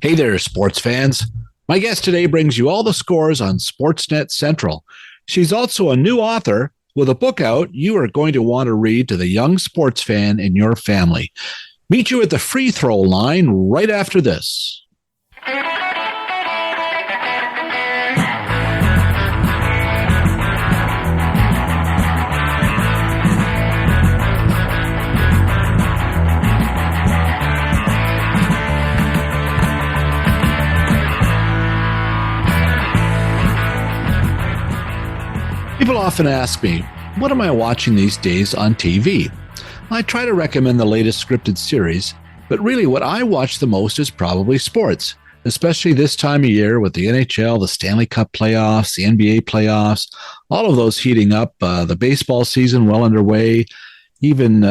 Hey there, sports fans. My guest today brings you all the scores on Sportsnet Central. She's also a new author with a book out you are going to want to read to the young sports fan in your family. Meet you at the free throw line right after this. People often ask me, what am I watching these days on TV? I try to recommend the latest scripted series, but really what I watch the most is probably sports, especially this time of year with the NHL, the Stanley Cup playoffs, the NBA playoffs, all of those heating up, the baseball season well underway, even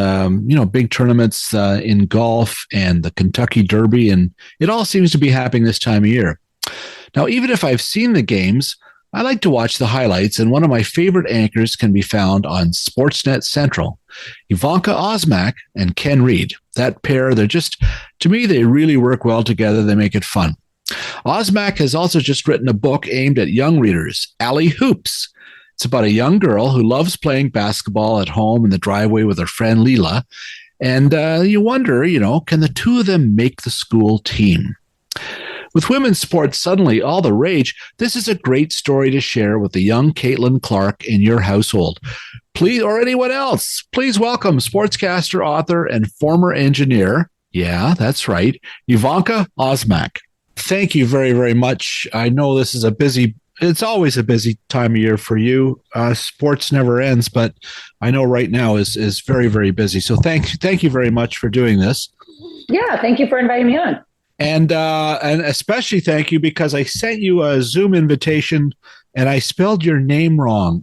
big tournaments in golf and the Kentucky Derby, and it all seems to be happening this time of year. Now, even if I've seen the games, I like to watch the highlights, and one of my favorite anchors can be found on Sportsnet Central. Evanka Osmak and Ken Reid. That pair, to me, they really work well together. They make it fun. Osmak has also just written a book aimed at young readers, Alley Hoops. It's about a young girl who loves playing basketball at home in the driveway with her friend Leila. And you wonder, can the two of them make the school team? With women's sports suddenly all the rage, this is a great story to share with the young Caitlin Clark in your household. Please, or anyone else, please welcome sportscaster, author, and former engineer. Yeah, that's right, Evanka Osmak. Thank you very, very much. I know this is it's always a busy time of year for you. Sports never ends, but I know right now is very, very busy. So thank you very much for doing this. Yeah, thank you for inviting me on. And especially thank you because I sent you a Zoom invitation and I spelled your name wrong.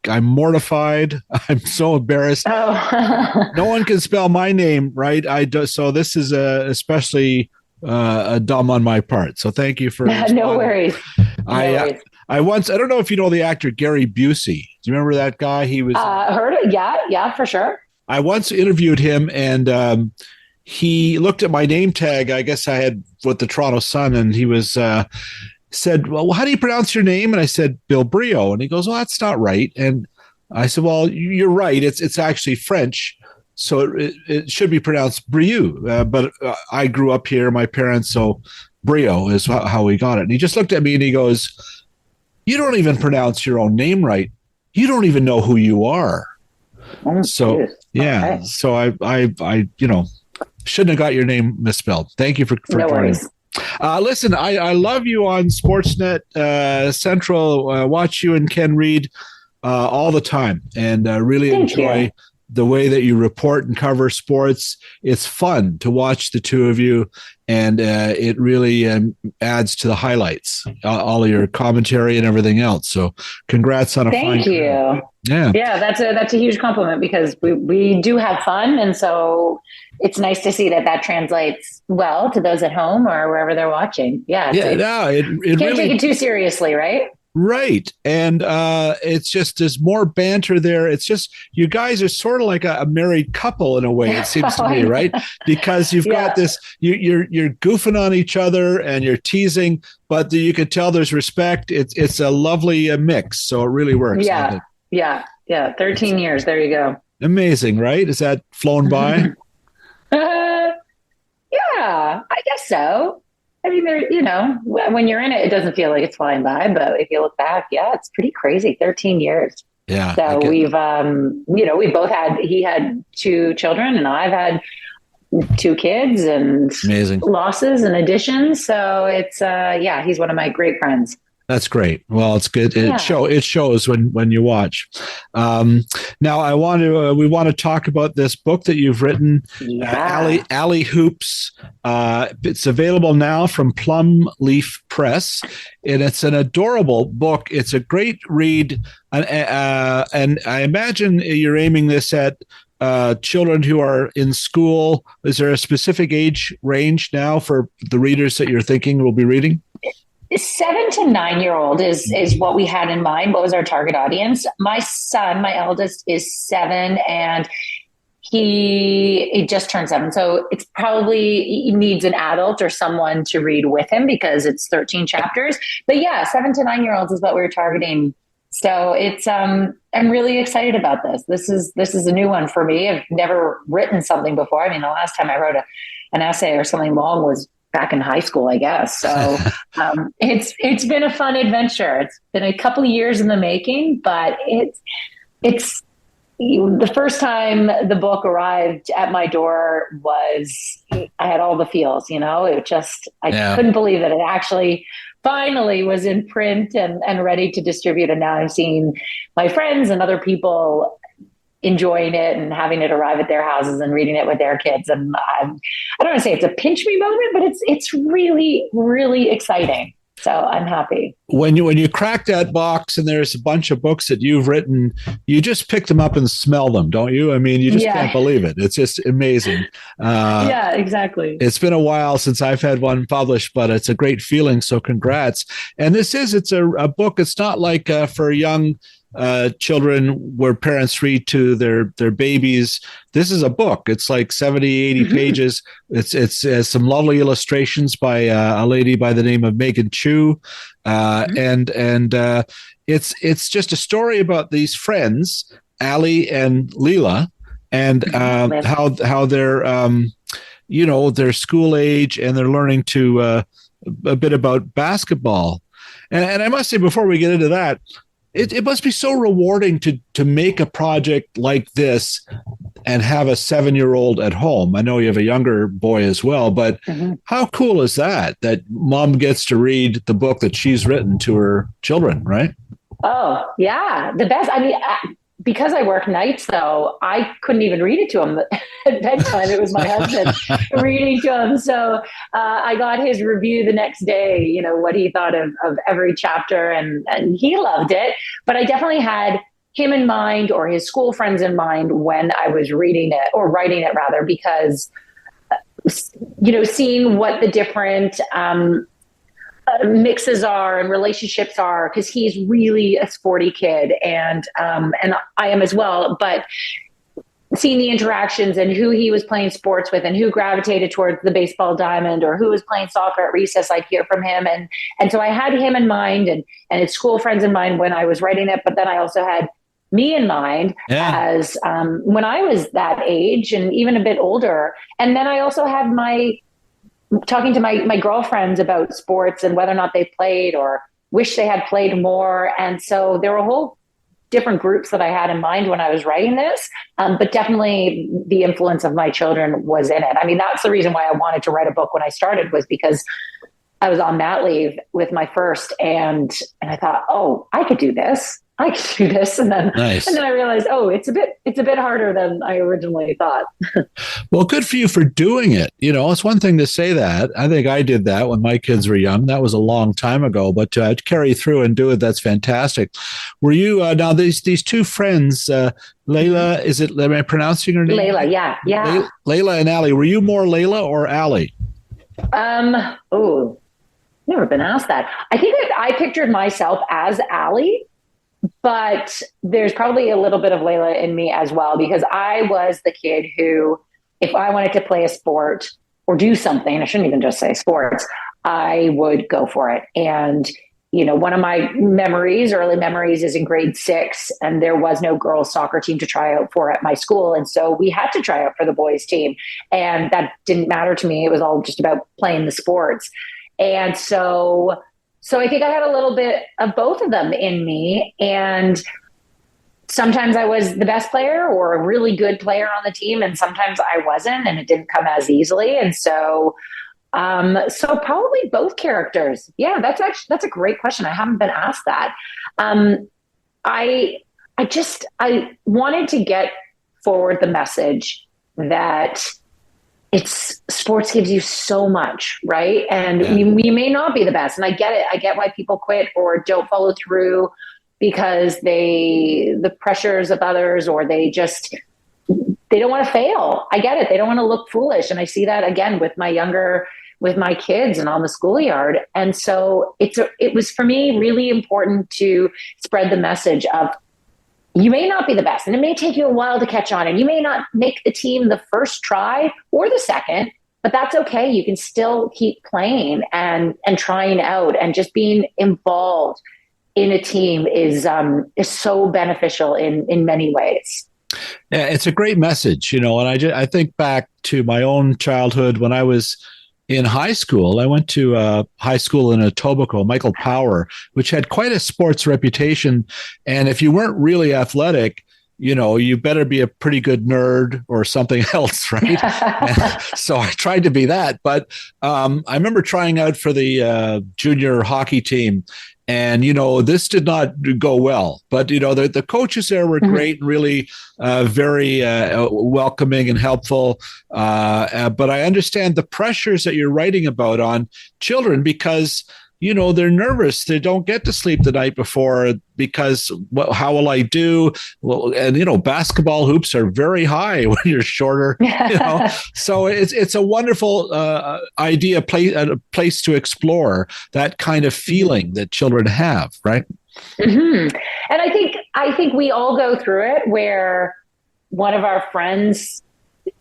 I'm mortified. I'm so embarrassed. Oh. No one can spell my name right. So this is especially a dumb on my part. So thank you for No worries. I don't know if you know the actor Gary Busey. Do you remember that guy? He was heard it. Yeah, for sure. I once interviewed him and he looked at my name tag. I guess I had with the Toronto Sun, and he was said, "Well, how do you pronounce your name?" And I said, "Bill Brio." And he goes, "Well, that's not right." And I said, "Well, you're right. It's actually French, so it should be pronounced Brieux." But I grew up here, my parents, so Brio is how we got it. And he just looked at me and he goes, "You don't even pronounce your own name right. You don't even know who you are." Oh, so geez. yeah, Okay. so I shouldn't have got your name misspelled. Thank you for No joining. worries. Listen, I love you on Sportsnet Central. Watch you and Ken Reid all the time, and really enjoy the way that you report and cover sports. It's fun to watch the two of you, and it really adds to the highlights, all of your commentary and everything else. So, congrats on a fine Thank you. career. Yeah, that's a huge compliment because we do have fun, and so it's nice to see that translates well to those at home or wherever they're watching. Yeah, it can't really take it too seriously, right? Right. And it's just there's more banter there. It's just you guys are sort of like a married couple in a way, it seems to me, right? Because you've got this, you're goofing on each other and you're teasing, but you could tell there's respect. It's a lovely mix. So it really works. Yeah. 13 years. There you go. Amazing, right? Is that flown by? Yeah, I guess so. I mean, when you're in it, it doesn't feel like it's flying by. But if you look back, it's pretty crazy. 13 years. Yeah. So we've, he had 2 children and I've had 2 kids and amazing losses and additions. So it's, he's one of my great friends. That's great. Well, it's good. It shows when you watch. Now, we want to talk about this book that you've written, Alley Hoops. It's available now from PlumLeaf Press, and it's an adorable book. It's a great read, and I imagine you're aiming this at children who are in school. Is there a specific age range now for the readers that you're thinking will be reading? 7 to 9 year old is what we had in mind. What was our target audience? My son, my eldest, is 7, and He just turned 7. So it's probably he needs an adult or someone to read with him because it's 13 chapters. But yeah, 7 to 9 year olds is what we're targeting. So it's I'm really excited about this. This is a new one for me. I've never written something before. I mean, the last time I wrote an essay or something long was back in high school, I guess. So it's been a fun adventure. It's been a couple of years in the making, but it's the first time the book arrived at my door was I had all the feels, it just, I couldn't believe that it actually finally was in print and ready to distribute. And now I'm seeing my friends and other people enjoying it and having it arrive at their houses and reading it with their kids. And I don't want to say it's a pinch me moment, but it's really, really exciting. So I'm happy. When you crack that box and there's a bunch of books that you've written, you just pick them up and smell them, don't you? I mean, you just can't believe it. It's just amazing. Yeah, exactly. It's been a while since I've had one published, but it's a great feeling. So congrats. And it's a book. It's not like for young children where parents read to their babies. This is a book. It's like 70, 80 pages. It's some lovely illustrations by a lady by the name of Megan Chu. And it's just a story about these friends, Ali and Leila, and how they're, they're school age and they're learning to a bit about basketball. And I must say, before we get into that, it must be so rewarding to make a project like this and have a 7-year-old at home. I know you have a younger boy as well, but how cool is that mom gets to read the book that she's written to her children, right? Oh, yeah. The best. I mean, because I work nights, though, I couldn't even read it to him at bedtime. It was my husband reading to him. So I got his review the next day, what he thought of every chapter, and he loved it. But I definitely had him in mind, or his school friends in mind, when I was reading it, or writing it rather, because, seeing what the different mixes are and relationships are, because he's really a sporty kid, and I am as well, but seeing the interactions and who he was playing sports with and who gravitated towards the baseball diamond or who was playing soccer at recess, I'd hear from him. And so I had him in mind and his school friends in mind when I was writing it, but then I also had me in mind as when I was that age and even a bit older. And then I also had talking to my girlfriends about sports and whether or not they played or wish they had played more. And so there were a whole different groups that I had in mind when I was writing this. But definitely the influence of my children was in it. I mean, that's the reason why I wanted to write a book when I started, was because I was on mat leave with my first, and I thought, oh, I could do this. I could do this. And then I realized, it's a bit harder than I originally thought. Well, good for you for doing it. It's one thing to say that. I think I did that when my kids were young. That was a long time ago, but to carry through and do it, that's fantastic. Were you, now these two friends, Leila, am I pronouncing her name? Leila, yeah. Leila and Ali. Were you more Leila or Ali? Never been asked that. I think that I pictured myself as Ali, but there's probably a little bit of Leila in me as well, because I was the kid who, if I wanted to play a sport or do something, I shouldn't even just say sports, I would go for it. And, one of my early memories is in grade 6, and there was no girls soccer team to try out for at my school. And so we had to try out for the boys team, and that didn't matter to me. It was all just about playing the sports. And so I think I had a little bit of both of them in me. And sometimes I was the best player or a really good player on the team, and sometimes I wasn't, and it didn't come as easily. And so probably both characters. Yeah, that's a great question. I haven't been asked that. I wanted to get forward the message that sports gives you so much, right? And you may not be the best. And I get it. I get why people quit or don't follow through because the pressures of others, or they don't want to fail. I get it. They don't want to look foolish. And I see that again with my kids and on the schoolyard. And so it was for me really important to spread the message of you may not be the best and it may take you a while to catch on and you may not make the team the first try or the second, but that's okay. You can still keep playing and trying out, and just being involved in a team is so beneficial in many ways. Yeah, it's a great message, and I think back to my own childhood when I was in high school. I went to high school in Etobicoke, Michael Power, which had quite a sports reputation. And if you weren't really athletic, you better be a pretty good nerd or something else, right? So I tried to be that. But I remember trying out for the junior hockey team. And, this did not go well. But, the coaches there were great, really very welcoming and helpful. But I understand the pressures that you're writing about on children because, they're nervous. They don't get to sleep the night before because how will I do? Well, and, basketball hoops are very high when you're shorter. So it's a wonderful idea, place to explore that kind of feeling that children have, right? Mm-hmm. And I think we all go through it where one of our friends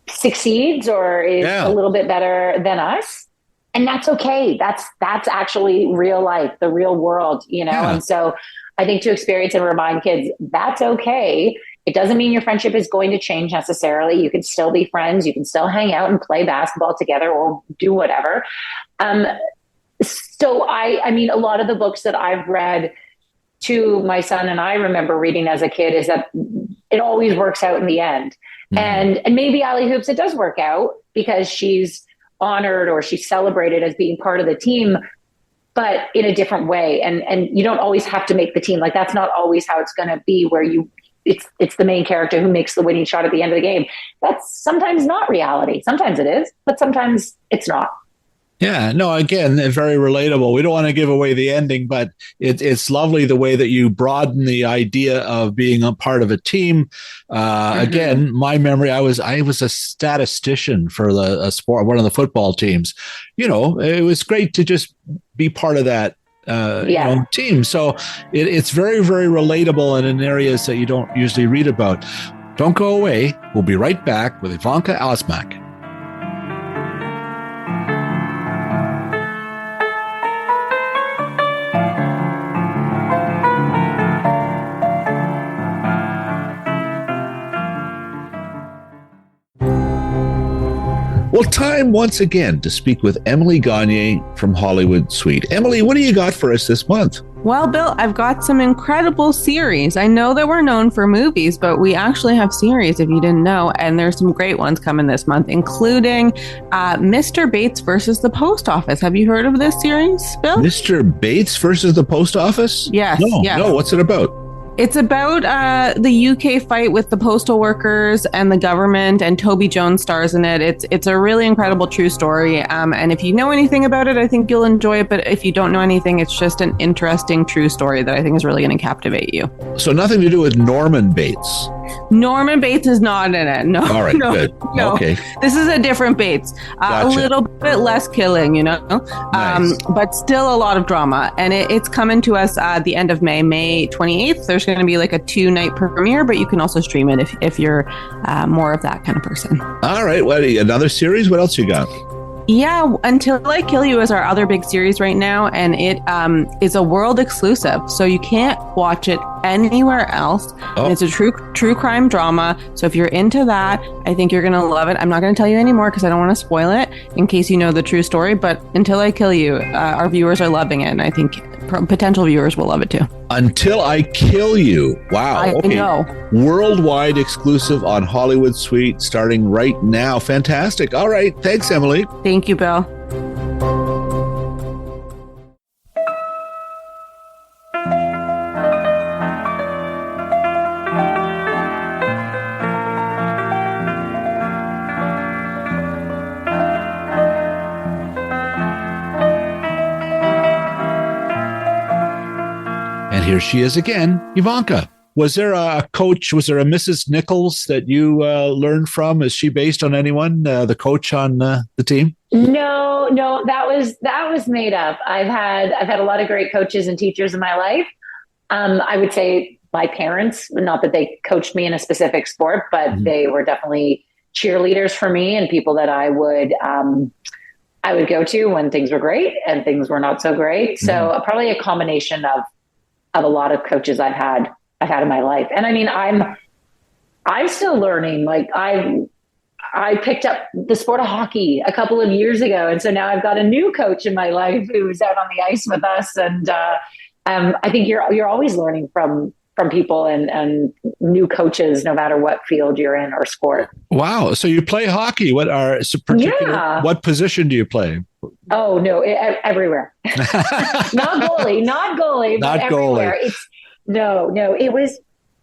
succeeds or is a little bit better than us. And that's okay. That's actually real life, the real world, And so I think to experience and remind kids that's okay. It doesn't mean your friendship is going to change necessarily. You can still be friends. You can still hang out and play basketball together or do whatever. So I mean, a lot of the books that I've read to my son and I remember reading as a kid is that it always works out in the end. Mm-hmm. And maybe Allie Hoops, it does work out because she's honored or she's celebrated as being part of the team, but in a different way. And you don't always have to make the team. Like that's not always how it's going to be where it's the main character who makes the winning shot at the end of the game. That's sometimes not reality. Sometimes it is, but sometimes it's not. Yeah, no, again, very relatable. We don't want to give away the ending, but it's lovely the way that you broaden the idea of being a part of a team. Again, my memory, I was a statistician for a sport, one of the football teams. It was great to just be part of that team. So it's very, very relatable and in areas that you don't usually read about. Don't go away. We'll be right back with Evanka Osmak. Well, time once again to speak with Emily Gagne from Hollywood Suite. Emily, what do you got for us this month? Well, Bill, I've got some incredible series. I know that we're known for movies, but we actually have series if you didn't know. And there's some great ones coming this month, including Mr. Bates versus the Post Office. Have you heard of this series, Bill? Mr. Bates versus the Post Office? Yes. No, what's it about? It's about the UK fight with the postal workers and the government, and Toby Jones stars in it. It's a really incredible true story. And if you know anything about it, I think you'll enjoy it. But if you don't know anything, it's just an interesting true story that I think is really going to captivate you. So nothing to do with Norman Bates. Norman Bates is not in it. No. All right, good. No. Okay. This is a different Bates. Gotcha. A little bit less killing, Nice. But still a lot of drama. And it's coming to us at the end of May 28th. There's going to be like a 2-night premiere, but you can also stream it if you're more of that kind of person. All right. Well, another series? What else you got? Yeah, Until I Kill You is our other big series right now, and it is a world exclusive, so you can't watch it anywhere else. Oh. And it's a true crime drama, so if you're into that, I think you're going to love it. I'm not going to tell you anymore because I don't want to spoil it in case you know the true story, but Until I Kill You, our viewers are loving it, and I think potential viewers will love it too. Until I Kill You. Wow. I know. Worldwide exclusive on Hollywood Suite starting right now. Fantastic. All right. Thanks, Emily. Thank you, Bill. And here she is again, Evanka. Was there a coach, was there a Mrs. Nichols that you learned from? Is she based on anyone, the coach on the team? No, that was made up. I've had a lot of great coaches and teachers in my life. I would say my parents, not that they coached me in a specific sport, but they were definitely cheerleaders for me and people that I would go to when things were great and things were not so great. So probably a combination of a lot of coaches I've had in my life. And I mean, I'm still learning. Like I picked up the sport of hockey a couple of years ago. And so now I've got a new coach in my life who's out on the ice with us. And I think you're always learning from people and new coaches, no matter what field you're in or sport. Wow. So you play hockey. What position do you play? Oh, no, everywhere. Not goalie, but everywhere.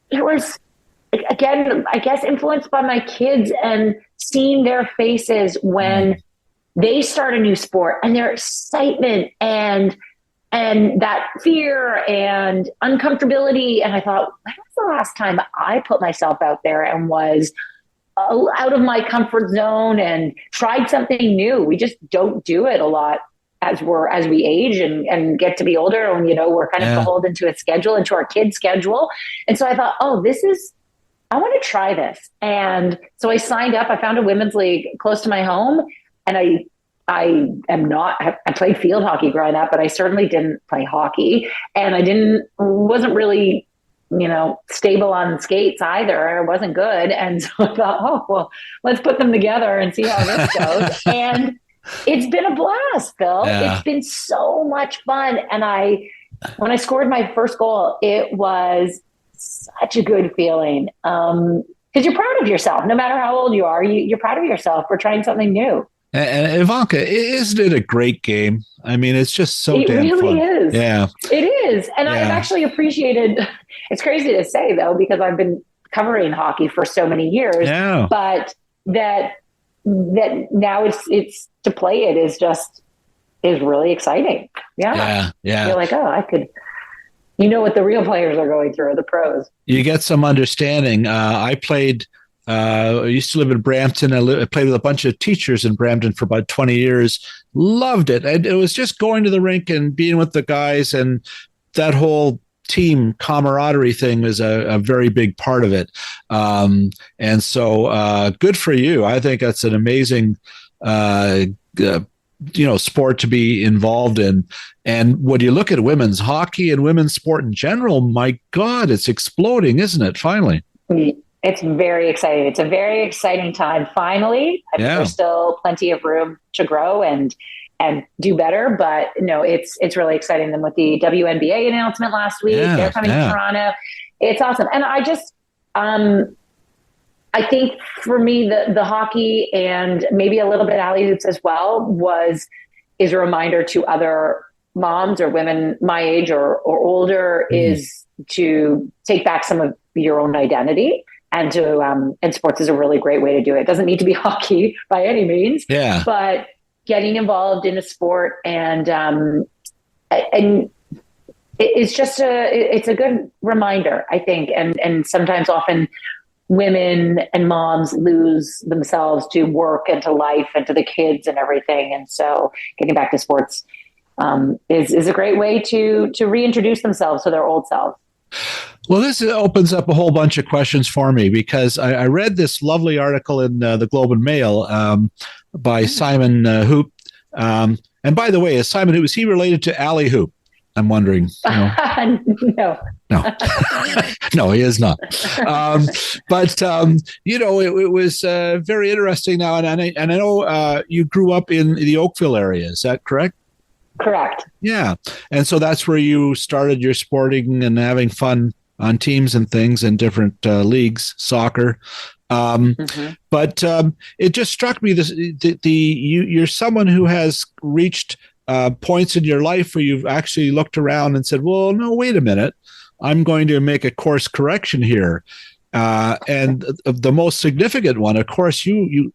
It was again, I guess influenced by my kids and seeing their faces when they start a new sport and their excitement and that fear and uncomfortability. And I thought, when was the last time I put myself out there and was out of my comfort zone and tried something new? We just don't do it a lot as we age and get to be older. And, we're kind of beholden to a schedule and to our kids' schedule. And so I thought, I want to try this. And so I signed up. I found a women's league close to my home, and I played field hockey growing up, but I certainly didn't play hockey, and wasn't really, stable on skates either. I wasn't good. And so I thought, let's put them together and see how this goes. And it's been a blast, Phil. Yeah. It's been so much fun. And when I scored my first goal, it was such a good feeling. Because you're proud of yourself, no matter how old you are, you're proud of yourself for trying something new. And Evanka, isn't it a great game? I mean, it's just so damn fun. It really is. Yeah. It is. And I've actually appreciated, it's crazy to say though, because I've been covering hockey for so many years, but that now it's to play it is really exciting. Yeah. You're like, I could, what the real players are going through, the pros. You get some understanding. I used to live in Brampton. I played with a bunch of teachers in Brampton for about 20 years. Loved it. And it was just going to the rink and being with the guys, and that whole team camaraderie thing was a very big part of it. And so good for you. I think that's an amazing sport to be involved in. And when you look at women's hockey and women's sport in general, my God, it's exploding, isn't it? Finally. It's very exciting. It's a very exciting time. Finally, I think there's still plenty of room to grow and do better, but no, it's really exciting. Then with the WNBA announcement last week, they're coming to Toronto. It's awesome. And I just, I think for me, the hockey and maybe a little bit alley hoops as well is a reminder to other moms or women my age or older is to take back some of your own identity. And and sports is a really great way to do it. It doesn't need to be hockey by any means, but getting involved in a sport and it's just it's a good reminder, I think. And sometimes often women and moms lose themselves to work and to life and to the kids and everything. And so getting back to sports is a great way to reintroduce themselves to their old selves. Well, this opens up a whole bunch of questions for me, because I read this lovely article in the Globe and Mail by Simon Hoop. And by the way, is Simon Hoop, is he related to alley hoop? I'm wondering. No. No, he is not. But it was very interesting now. And I know you grew up in the Oakville area. Is that correct? Correct. Yeah. And so that's where you started your sporting and having fun on teams and things in different leagues, soccer. But it just struck me you're someone who has reached points in your life where you've actually looked around and said, well, no, wait a minute, I'm going to make a course correction here. And the most significant one, of course, you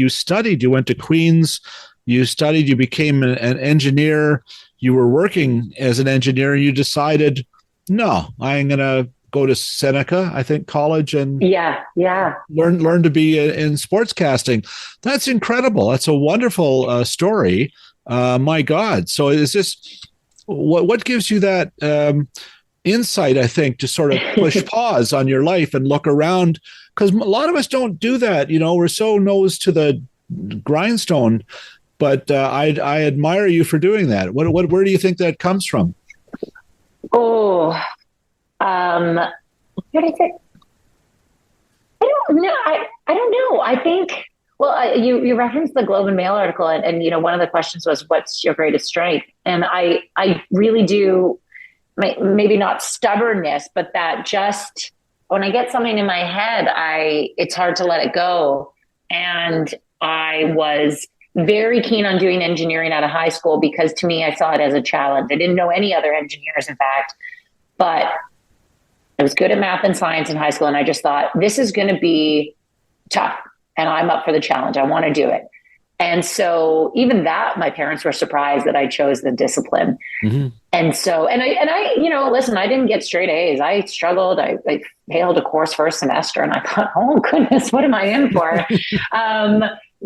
studied, you went to Queen's, you studied, you became an engineer, you were working as an engineer, and you decided, no, I'm going to go to Seneca, I think, college, and learn to be in sportscasting. That's incredible. That's a wonderful story. My God. So is this, what gives you that insight, I think, to sort of push pause on your life and look around, because a lot of us don't do that. We're so nose to the grindstone. But I admire you for doing that. Where do you think that comes from? Oh, what did I say? I don't know. I don't know. I think, well, you referenced the Globe and Mail article, and one of the questions was, what's your greatest strength? And I really do, maybe not stubbornness, but that just when I get something in my head, it's hard to let it go. And I was very keen on doing engineering out of high school because to me, I saw it as a challenge. I didn't know any other engineers, in fact, but I was good at math and science in high school. And I just thought, this is going to be tough and I'm up for the challenge. I want to do it. And so even that, my parents were surprised that I chose the discipline. Mm-hmm. And so, and I, listen, I didn't get straight A's. I struggled. I failed a course first semester and I thought, oh goodness, what am I in for?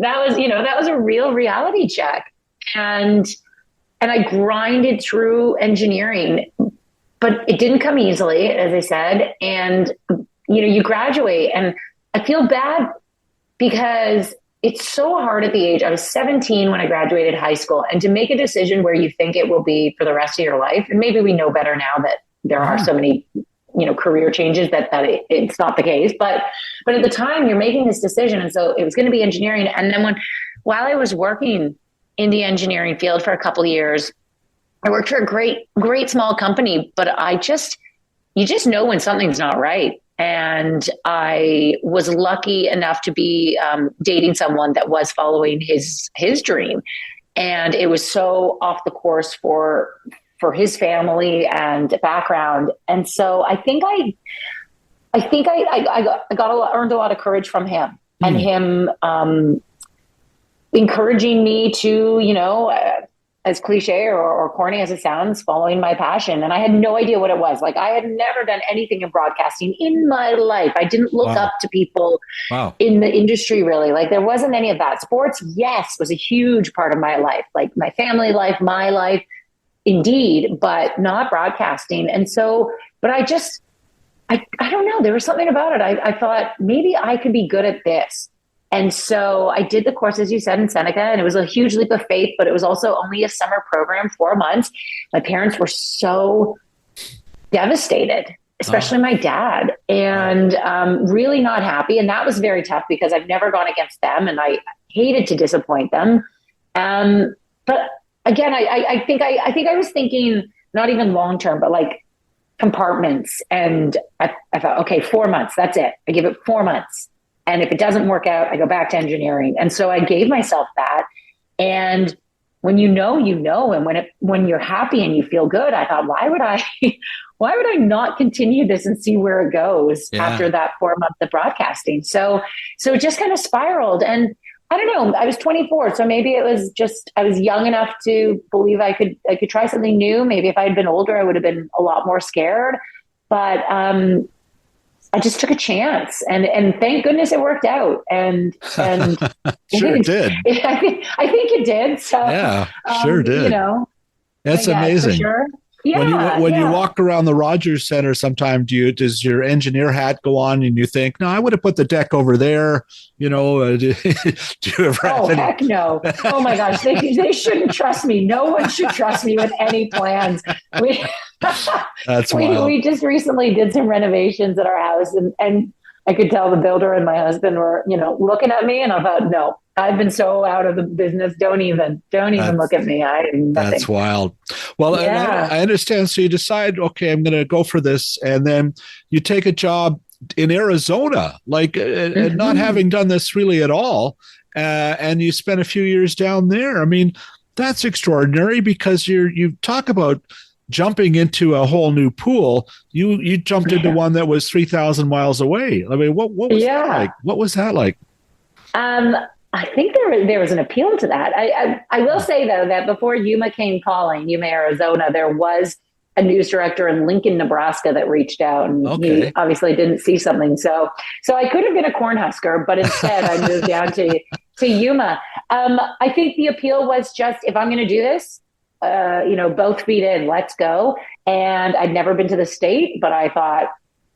That was a real reality check. And I grinded through engineering, but it didn't come easily, as I said. And, you graduate, and I feel bad because it's so hard at the age. I was 17 when I graduated high school, and to make a decision where you think it will be for the rest of your life, and maybe we know better now that there are so many, career changes that it's not the case. But at the time, you're making this decision, and so it was going to be engineering. And then while I was working in the engineering field for a couple of years, I worked for a great small company, but you just know when something's not right. And I was lucky enough to be dating someone that was following his dream. And it was so off the course for his family and background. And so I think I earned a lot of courage from him and him encouraging me to, as cliche or corny as it sounds, following my passion. And I had no idea what it was. Like, I had never done anything in broadcasting in my life. I didn't look up to people in the industry, really. Like, there wasn't any of that. Sports, yes, was a huge part of my life, like my family life, my life, indeed, but not broadcasting. And so, but I don't know. There was something about it. I thought maybe I could be good at this. And so I did the course, as you said, in Seneca, and it was a huge leap of faith, but it was also only a summer program, 4 months. My parents were so devastated, especially my dad, and really not happy. And that was very tough because I've never gone against them and I hated to disappoint them. But again, I think I was thinking not even long-term, but like compartments. And I thought, okay, 4 months, that's it. I give it 4 months. And if it doesn't work out, I go back to engineering. And so I gave myself that. And when you know, and when you're happy and you feel good, I thought, why would I not continue this and see where it goes after that 4 months of broadcasting? So it just kind of spiraled. And I don't know, I was 24. So maybe it was just, I was young enough to believe I could try something new. Maybe if I had been older, I would have been a lot more scared. But, I just took a chance, and thank goodness it worked out. And sure it did. I think it did. So yeah, sure did. That's amazing. Sure. When you walk around the Rogers Center, sometime does your engineer hat go on, and you think, no, I would have put the deck over there? Do you ever have any? Heck no! Oh my gosh, they shouldn't trust me. No one should trust me with any plans. That's wild. We just recently did some renovations at our house, and I could tell the builder and my husband were, looking at me, and I thought, no, I've been so out of the business. Don't even look at me. That's wild. Well, I understand. So you decide, okay, I'm going to go for this. And then you take a job in Arizona, and not having done this really at all. And you spent a few years down there. I mean, that's extraordinary because you talk about jumping into a whole new pool. You jumped into one that was 3,000 miles away. I mean, what was that like? What was that like? I think there was an appeal to that. I will say, though, that before Yuma came calling, Yuma, Arizona, there was a news director in Lincoln, Nebraska that reached out, and he obviously didn't see something. So I could have been a Cornhusker, but instead I moved down to Yuma. I think the appeal was just, if I'm going to do this, both feet in, let's go. And I'd never been to the state, but I thought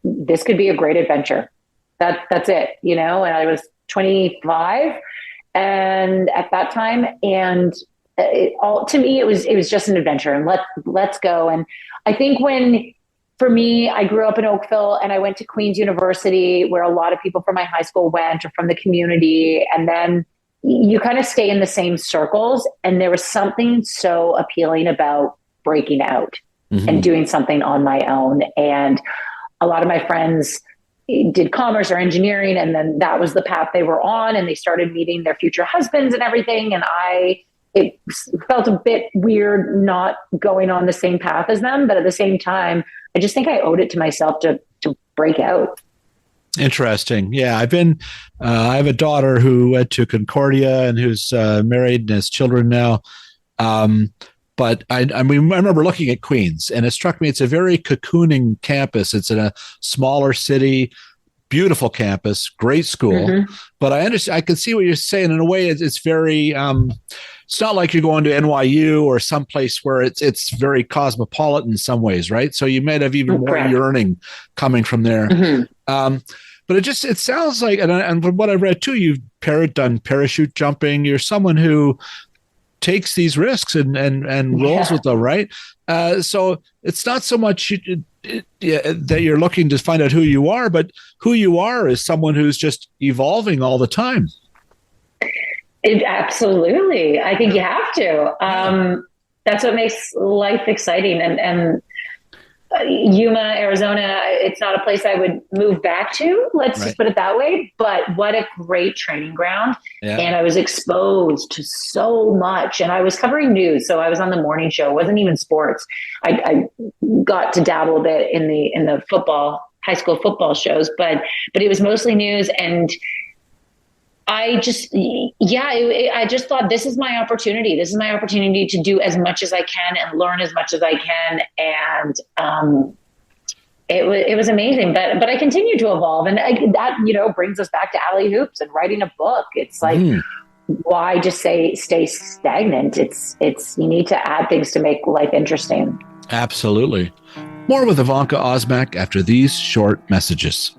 this could be a great adventure. That's it, and I was 25 and at that time, and to me, it was just an adventure, and let's go. And I think for me, I grew up in Oakville and I went to Queen's University, where a lot of people from my high school went, or from the community. And then you kind of stay in the same circles. And there was something so appealing about breaking out and doing something on my own. And a lot of my friends did commerce or engineering, and then that was the path they were on, and they started meeting their future husbands and everything. And it felt a bit weird not going on the same path as them. But at the same time, I just think I owed it to myself to break out. Interesting. Yeah, I have a daughter who went to Concordia and who's married and has children now. But I remember looking at Queens, and it struck me, it's a very cocooning campus. It's in a smaller city, beautiful campus, great school. But I can see what you're saying. In a way, it's very, it's not like you're going to NYU or someplace where it's very cosmopolitan in some ways, right? So you might have even more yearning coming from there. But it sounds like, and from what I've read too, you've done parachute jumping. You're someone who takes these risks and rolls with them, right? So it's not so much that you're looking to find out who you are, but who you are is someone who's just evolving all the time. Absolutely. I think you have to. That's what makes life exciting. And Yuma, Arizona, it's not a place I would move back to. Let's just put it that way. But what a great training ground. Yeah. And I was exposed to so much. And I was covering news. So I was on the morning show. It wasn't even sports. I got to dabble a bit in the football, high school football shows, but it was mostly news. And I just thought, this is my opportunity. This is my opportunity to do as much as I can and learn as much as I can. And it was amazing, but I continued to evolve. And that brings us back to alley hoops and writing a book. It's like, why just stay stagnant? It's you need to add things to make life interesting. Absolutely. More with Evanka Osmak after these short messages.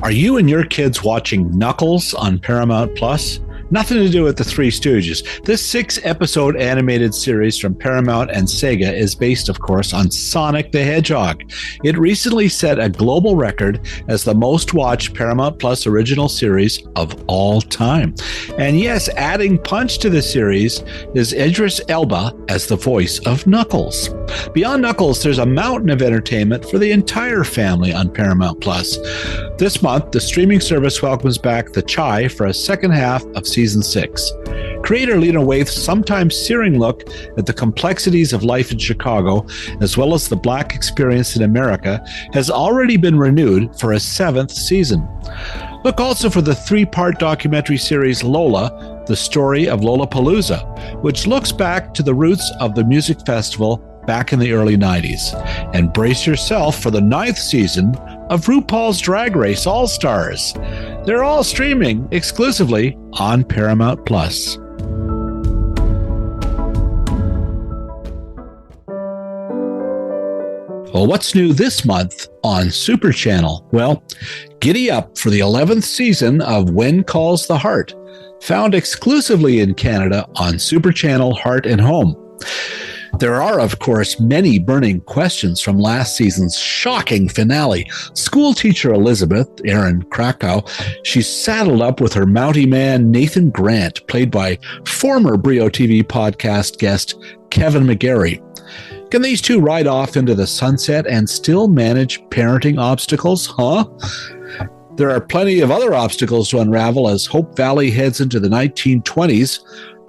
Are you and your kids watching Knuckles on Paramount Plus? Nothing to do with the Three Stooges. This 6-episode animated series from Paramount and Sega is based, of course, on Sonic the Hedgehog. It recently set a global record as the most watched Paramount Plus original series of all time. And yes, adding punch to the series is Idris Elba as the voice of Knuckles. Beyond Knuckles, there's a mountain of entertainment for the entire family on Paramount Plus. This month, the streaming service welcomes back The Chai for a second half of Season 6. Creator Lena Waithe's sometimes searing look at the complexities of life in Chicago, as well as the Black experience in America, has already been renewed for a 7th season. Look also for the 3-part documentary series Lola, the story of Lollapalooza, which looks back to the roots of the music festival back in the early 90s. And brace yourself for the 9th season of RuPaul's Drag Race All-Stars. They're all streaming exclusively on Paramount Plus. Well, what's new this month on Super Channel? Well, giddy up for the 11th season of When Calls the Heart, found exclusively in Canada on Super Channel Heart and Home. There are, of course, many burning questions from last season's shocking finale. School teacher Elizabeth, Erin Krakow, she's saddled up with her Mountie man Nathan Grant, played by former Brio TV podcast guest Kevin McGarry. Can these two ride off into the sunset and still manage parenting obstacles, huh? There are plenty of other obstacles to unravel as Hope Valley heads into the 1920s.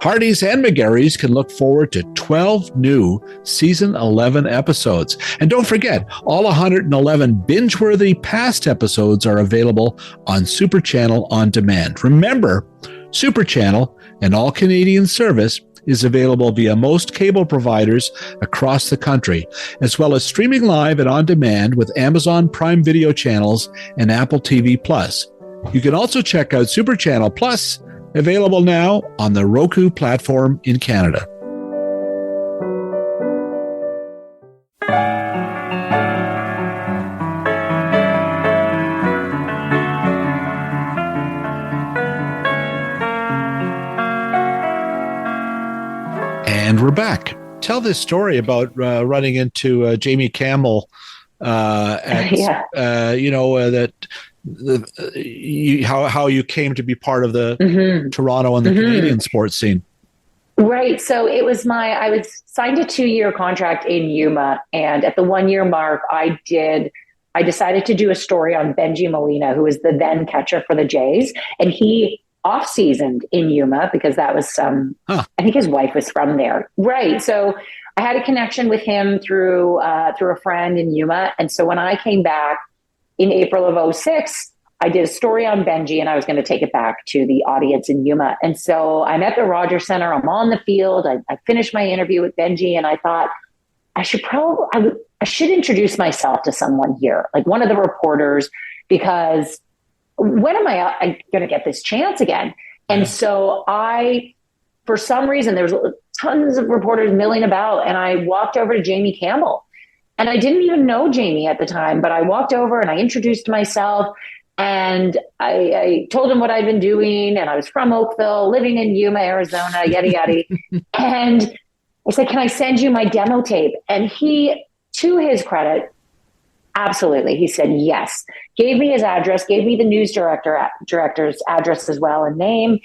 Hardys and McGarrys can look forward to 12 new season 11 episodes. And don't forget, all 111 binge-worthy past episodes are available on Super Channel On Demand. Remember, Super Channel, an all-Canadian service, is available via most cable providers across the country, as well as streaming live and on demand with Amazon Prime Video channels and Apple TV Plus. You can also check out Super Channel Plus, available now on the Roku platform in Canada. And we're back. Tell this story about running into Jamie Campbell how you came to be part of the Toronto and the Canadian sports scene. Right. So I was signed a 2-year contract in Yuma, and at the 1-year mark, I decided to do a story on Benji Molina, who was the then catcher for the Jays, and he off-seasoned in Yuma because that was I think his wife was from there. Right. So I had a connection with him through a friend in Yuma. And so when I came back in April of 2006, I did a story on Benji, and I was going to take it back to the audience in Yuma. And so I'm at the Rogers Center. I'm on the field. I finished my interview with Benji, and I thought I should introduce myself to someone here, like one of the reporters, because when am I going to get this chance again? And so for some reason, there was tons of reporters milling about, and I walked over to Jamie Campbell. And I didn't even know Jamie at the time, but I walked over and I introduced myself, and I told him what I'd been doing, and I was from Oakville, living in Yuma, Arizona, yada, yada. And I said, can I send you my demo tape? And he, to his credit, absolutely. He said, yes. Gave me his address, gave me the news director's address as well and name.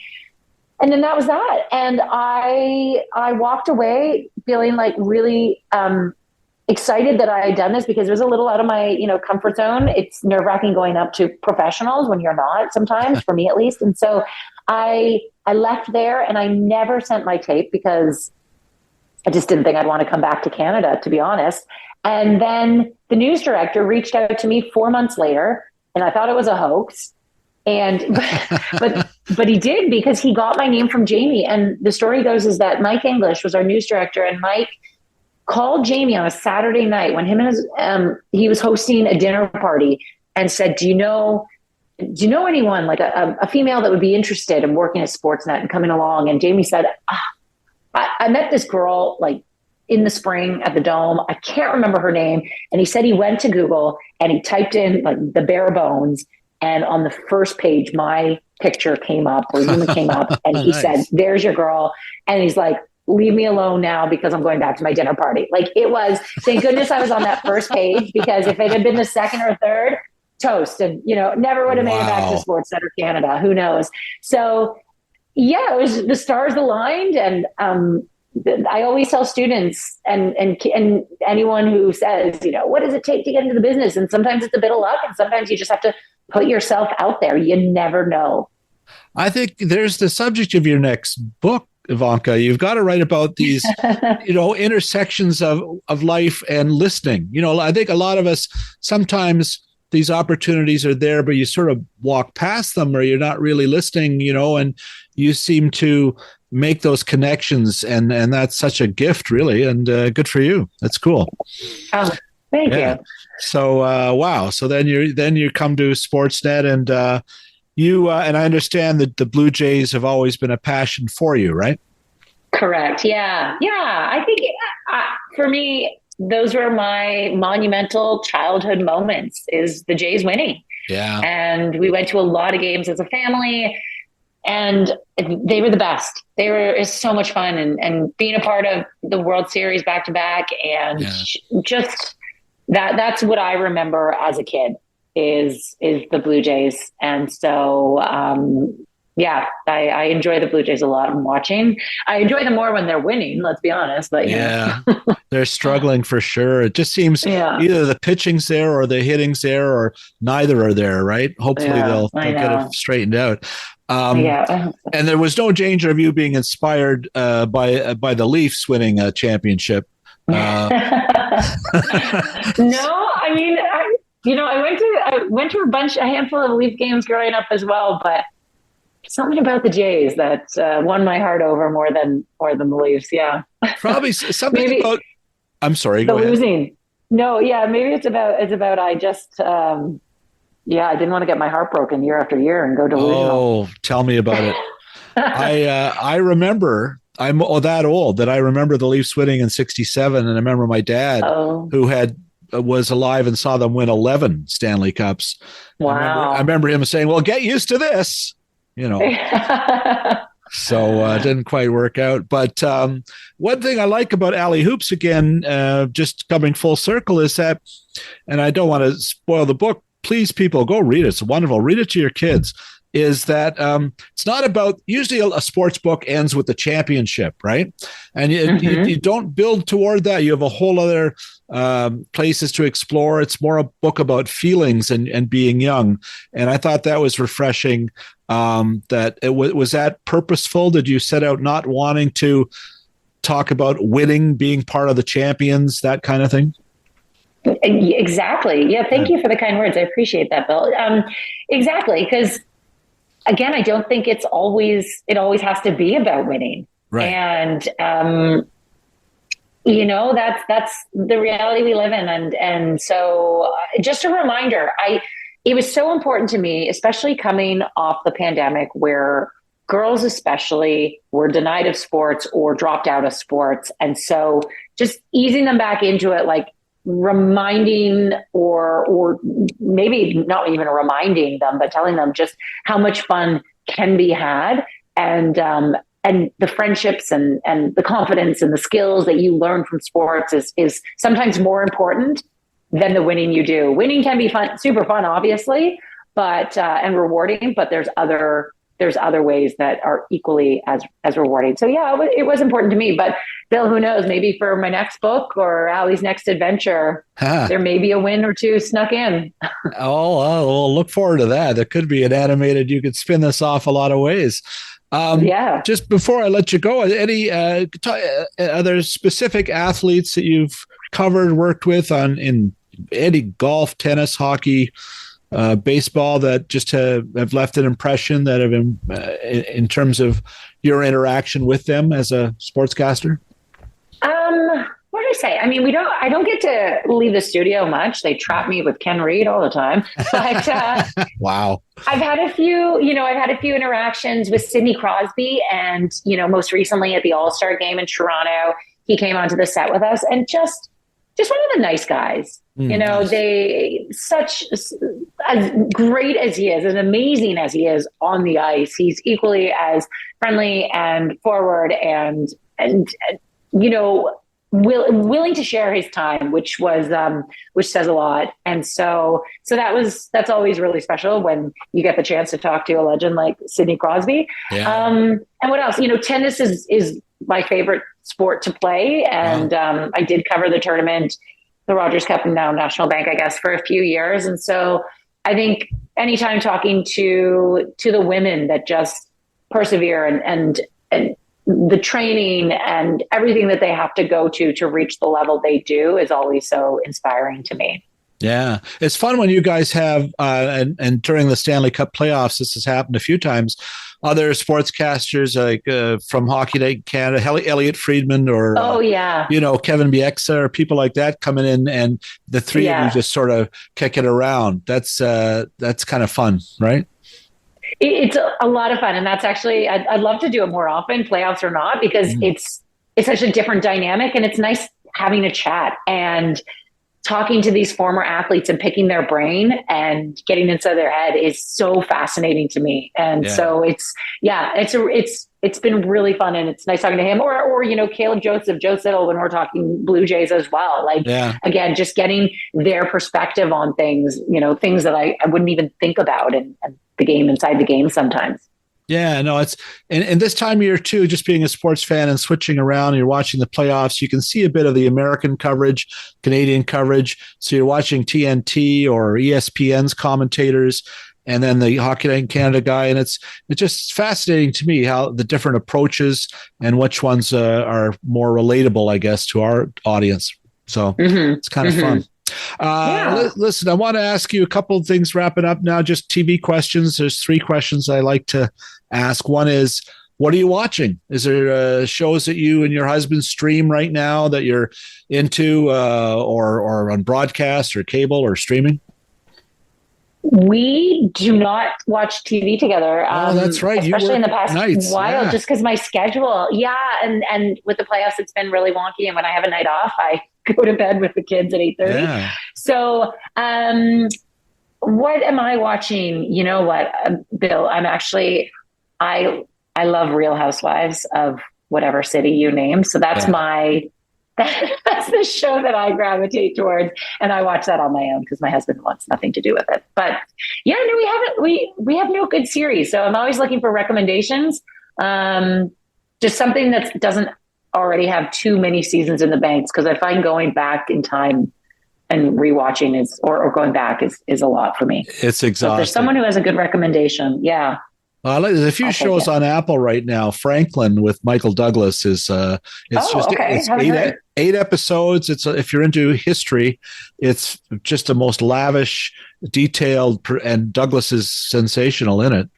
And then that was that. And I walked away feeling like really excited that I had done this, because it was a little out of my, comfort zone. It's nerve-wracking going up to professionals when you're not, sometimes, for me at least. And so I left there, and I never sent my tape because I just didn't think I'd want to come back to Canada, to be honest. And then the news director reached out to me 4 months later, and I thought it was a hoax. And but he did, because he got my name from Jamie. And the story goes is that Mike English was our news director, and Mike called Jamie on a Saturday night when he was hosting a dinner party, and said, do you know anyone, like a female that would be interested in working at Sportsnet and coming along? And Jamie said, I met this girl like in the spring at the Dome. I can't remember her name. And he said he went to Google and he typed in like the bare bones. And on the first page, my picture came up, or Yuma came up, and he said, there's your girl. And he's like, leave me alone now, because I'm going back to my dinner party. Like, it was, thank goodness I was on that first page, because if it had been the second or third, toast, and, never would have made it back to Sportsnet or Canada. Who knows? So yeah, it was, the stars aligned. And I always tell students and anyone who says, what does it take to get into the business? And sometimes it's a bit of luck, and sometimes you just have to put yourself out there. You never know. I think there's the subject of your next book, Evanka. You've got to write about these, intersections of life and listening. I think a lot of us, sometimes these opportunities are there, but you sort of walk past them, or you're not really listening, and you seem to make those connections. And that's such a gift, really. And good for you. That's cool. Oh, thank you. So, wow. So then you come to Sportsnet, and you and I understand that the Blue Jays have always been a passion for you, right? Correct. Yeah. I think for me, those were my monumental childhood moments, is the Jays winning. Yeah. And we went to a lot of games as a family, and they were the best. It's so much fun, and being a part of the World Series back to back, and just that's what I remember as a kid is the Blue Jays. And so, Yeah, I enjoy the Blue Jays a lot. I'm watching. I enjoy them more when they're winning, let's be honest. But yeah, they're struggling for sure. It just seems yeah, either the pitching's there or the hitting's there or neither are there, right? Hopefully yeah, they'll get it straightened out. Yeah. And there was no danger of you being inspired by the Leafs winning a championship. No, I mean, I went to a handful of Leaf games growing up as well, but something about the Jays that won my heart over more than the Leafs. Yeah, probably something about. I'm sorry. The losing. No, yeah, maybe it's about. I just, I didn't want to get my heart broken year after year and go delusional. Oh, tell me about it. I remember. I'm that old that I remember the Leafs winning in '67, and I remember my dad, who was alive and saw them win 11 Stanley Cups. Wow! I remember him saying, "Well, get used to this," So it didn't quite work out. But one thing I like about Alley Hoops, again, just coming full circle, is that, and I don't want to spoil the book. Please, people, go read it. It's wonderful. Read it to your kids. Is that it's not about, usually a sports book ends with the championship, right? And you don't build toward that. You have a whole other places to explore. It's more a book about feelings and being young. And I thought that was refreshing. That was that purposeful? Did you set out not wanting to talk about winning, being part of the champions, that kind of thing? Exactly. Yeah. Thank you for the kind words. I appreciate that, Bill. Exactly. Because again, I don't think it always has to be about winning. Right. And, that's the reality we live in. And so just a reminder, it was so important to me, especially coming off the pandemic where girls especially were denied of sports or dropped out of sports. And so just easing them back into it, like reminding or maybe not even reminding them, but telling them just how much fun can be had, and the friendships and the confidence and the skills that you learn from sports is sometimes more important than the winning you do. Winning can be fun, super fun, obviously, but and rewarding, but there's other ways that are equally as rewarding. So yeah, it was important to me. But Bill, who knows? Maybe for my next book or Allie's next adventure, there may be a win or two snuck in. We'll look forward to that. There could be an animated. You could spin this off a lot of ways. Just before I let you go, any other specific athletes that you've covered, worked with in any golf, tennis, hockey, baseball that just have left an impression that have in terms of your interaction with them as a sportscaster? What did I say? I mean, I don't get to leave the studio much. They trap me with Ken Reid all the time, but, wow. I've had a few interactions with Sidney Crosby, and, most recently at the All-Star game in Toronto, he came onto the set with us, and just one of the nice guys. Nice. They as great as he is, as amazing as he is on the ice, he's equally as friendly and forward and willing to share his time, which says a lot. And so that's always really special when you get the chance to talk to a legend like Sidney Crosby. Yeah. And what else? Tennis is my favorite sport to play. And I did cover the tournament, the Rogers Cup, and now National Bank, I guess, for a few years. And so I think anytime talking to the women that just persevere and the training and everything that they have to go to reach the level they do is always so inspiring to me. Yeah, it's fun when you guys have, and during the Stanley Cup playoffs, this has happened a few times. Other sportscasters like from Hockey Night Canada, Elliot Friedman, or Kevin Bieksa, or people like that coming in, and the three of you just sort of kick it around. That's kind of fun, right? It's a lot of fun, and that's actually I'd love to do it more often, playoffs or not, because it's such a different dynamic, and it's nice having a chat and talking to these former athletes and picking their brain and getting inside their head is so fascinating to me. And so it's been really fun, and it's nice talking to him or Caleb Joseph, Joe Siddle, when we're talking Blue Jays as well. Again, just getting their perspective on things, things that I wouldn't even think about and the game inside the game sometimes. Yeah, no, it's and this time of year too, just being a sports fan and switching around, you're watching the playoffs, you can see a bit of the American coverage, Canadian coverage. So you're watching TNT or ESPN's commentators and then the Hockey Night in Canada guy. And it's just fascinating to me how the different approaches and which ones are more relatable, I guess, to our audience. So it's kind of fun. Listen, I want to ask you a couple of things wrapping up now, just TV questions. There's 3 questions I like to ask. One is, what are you watching? Is there shows that you and your husband stream right now that you're into or on broadcast or cable or streaming? We do not watch TV together. Oh, that's right. Especially in the past while, just because my schedule. Yeah. And with the playoffs, it's been really wonky. And when I have a night off, I go to bed with the kids at 8:30. Yeah. So what am I watching? You know what, Bill? I love Real Housewives of whatever city you name. So that's that's the show that I gravitate towards, and I watch that on my own because my husband wants nothing to do with it. But yeah, no, we have no good series, so I'm always looking for recommendations. Just something that doesn't already have too many seasons in the banks, because I find going back in time and rewatching or going back is a lot for me. It's exhausting. So if there's someone who has a good recommendation, yeah. There's a few shows on Apple right now. Franklin with Michael Douglas is it's 8 episodes. It's if you're into history, it's just the most lavish, detailed, and Douglas is sensational in it.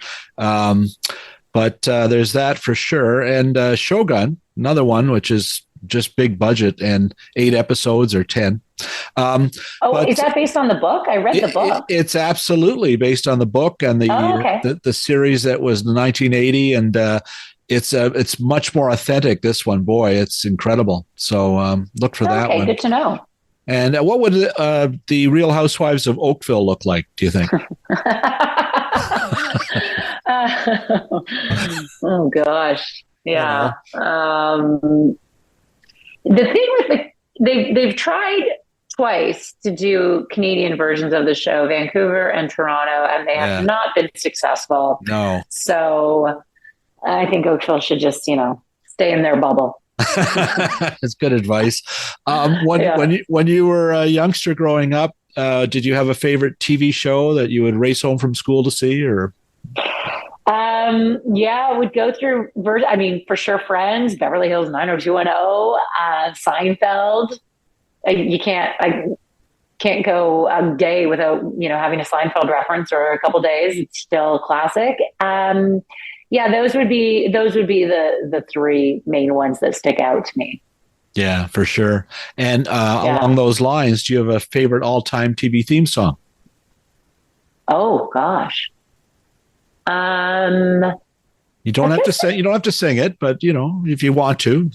But there's that for sure. And Shogun, another one, which is just big budget and 8 episodes or 10. Is that based on the book? I read the book. It's absolutely based on the book and the series that was in 1980, and it's much more authentic. This one, boy, it's incredible. So look for that one. Good to know. And what would the Real Housewives of Oakville look like, do you think? Oh gosh, yeah. The thing with they've tried twice to do Canadian versions of the show, Vancouver and Toronto, and they have not been successful. No. So I think Oakville should just, stay in their bubble. That's good advice. When you were a youngster growing up, did you have a favorite TV show that you would race home from school to see, or? I would go through, for sure, Friends, Beverly Hills 90210, Seinfeld. I can't go a day without, having a Seinfeld reference, or a couple days. It's still classic. Those would be the 3 main ones that stick out to me. Yeah, for sure. And along those lines, do you have a favorite all-time TV theme song? Oh gosh. You don't have to sing it, but if you want to.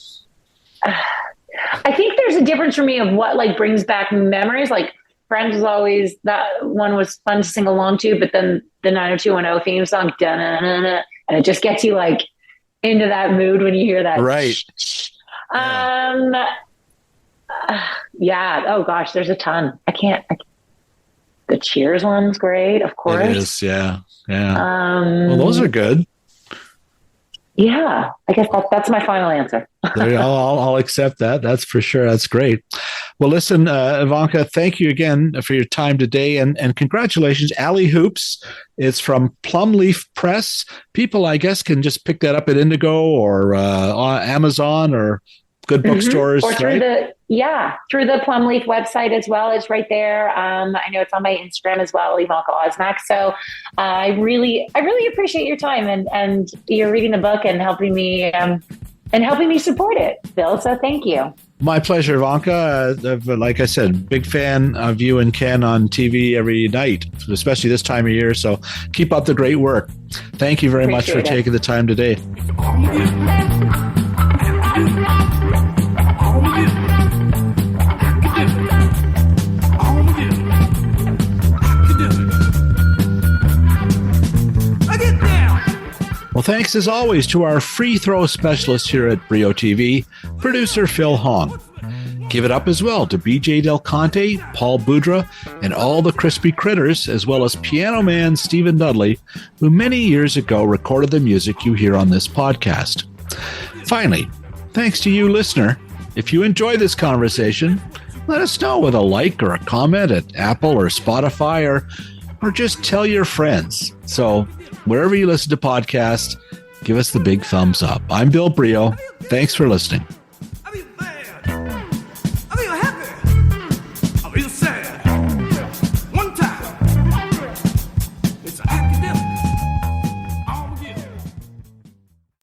I think there's a difference for me of what brings back memories. Like Friends was always, that one was fun to sing along to, but then the 90210 theme song, and it just gets you into that mood when you hear that. Right. Oh gosh, there's a ton. The Cheers one's great, of course. It is, yeah. Well, those are good. Yeah, I guess that's my final answer. I'll accept that. That's for sure. That's great. Well, listen, Evanka, thank you again for your time today, and congratulations. Alley Hoops. It's from PlumLeaf Press. People, I guess, can just pick that up at Indigo or on Amazon or good bookstores, or through through the PlumLeaf website as well. It's right there. I know it's on my Instagram as well, Evanka Osmak. So I really appreciate your time and you're reading the book and helping me support it, Bill. So thank you. My pleasure, Evanka. Like I said, big fan of you and Ken on TV every night, especially this time of year. So keep up the great work. Thank you very much for taking the time today. Well, thanks as always to our free throw specialist here at Brio TV, producer Phil Hong. Give it up as well to BJ Del Conte, Paul Boudra, and all the crispy critters, as well as piano man Stephen Dudley, who many years ago recorded the music you hear on this podcast. Finally, thanks to you, listener. If you enjoy this conversation, let us know with a like or a comment at Apple or Spotify, or just tell your friends. So wherever you listen to podcasts, give us the big thumbs up. I'm Bill Brio. Thanks for listening.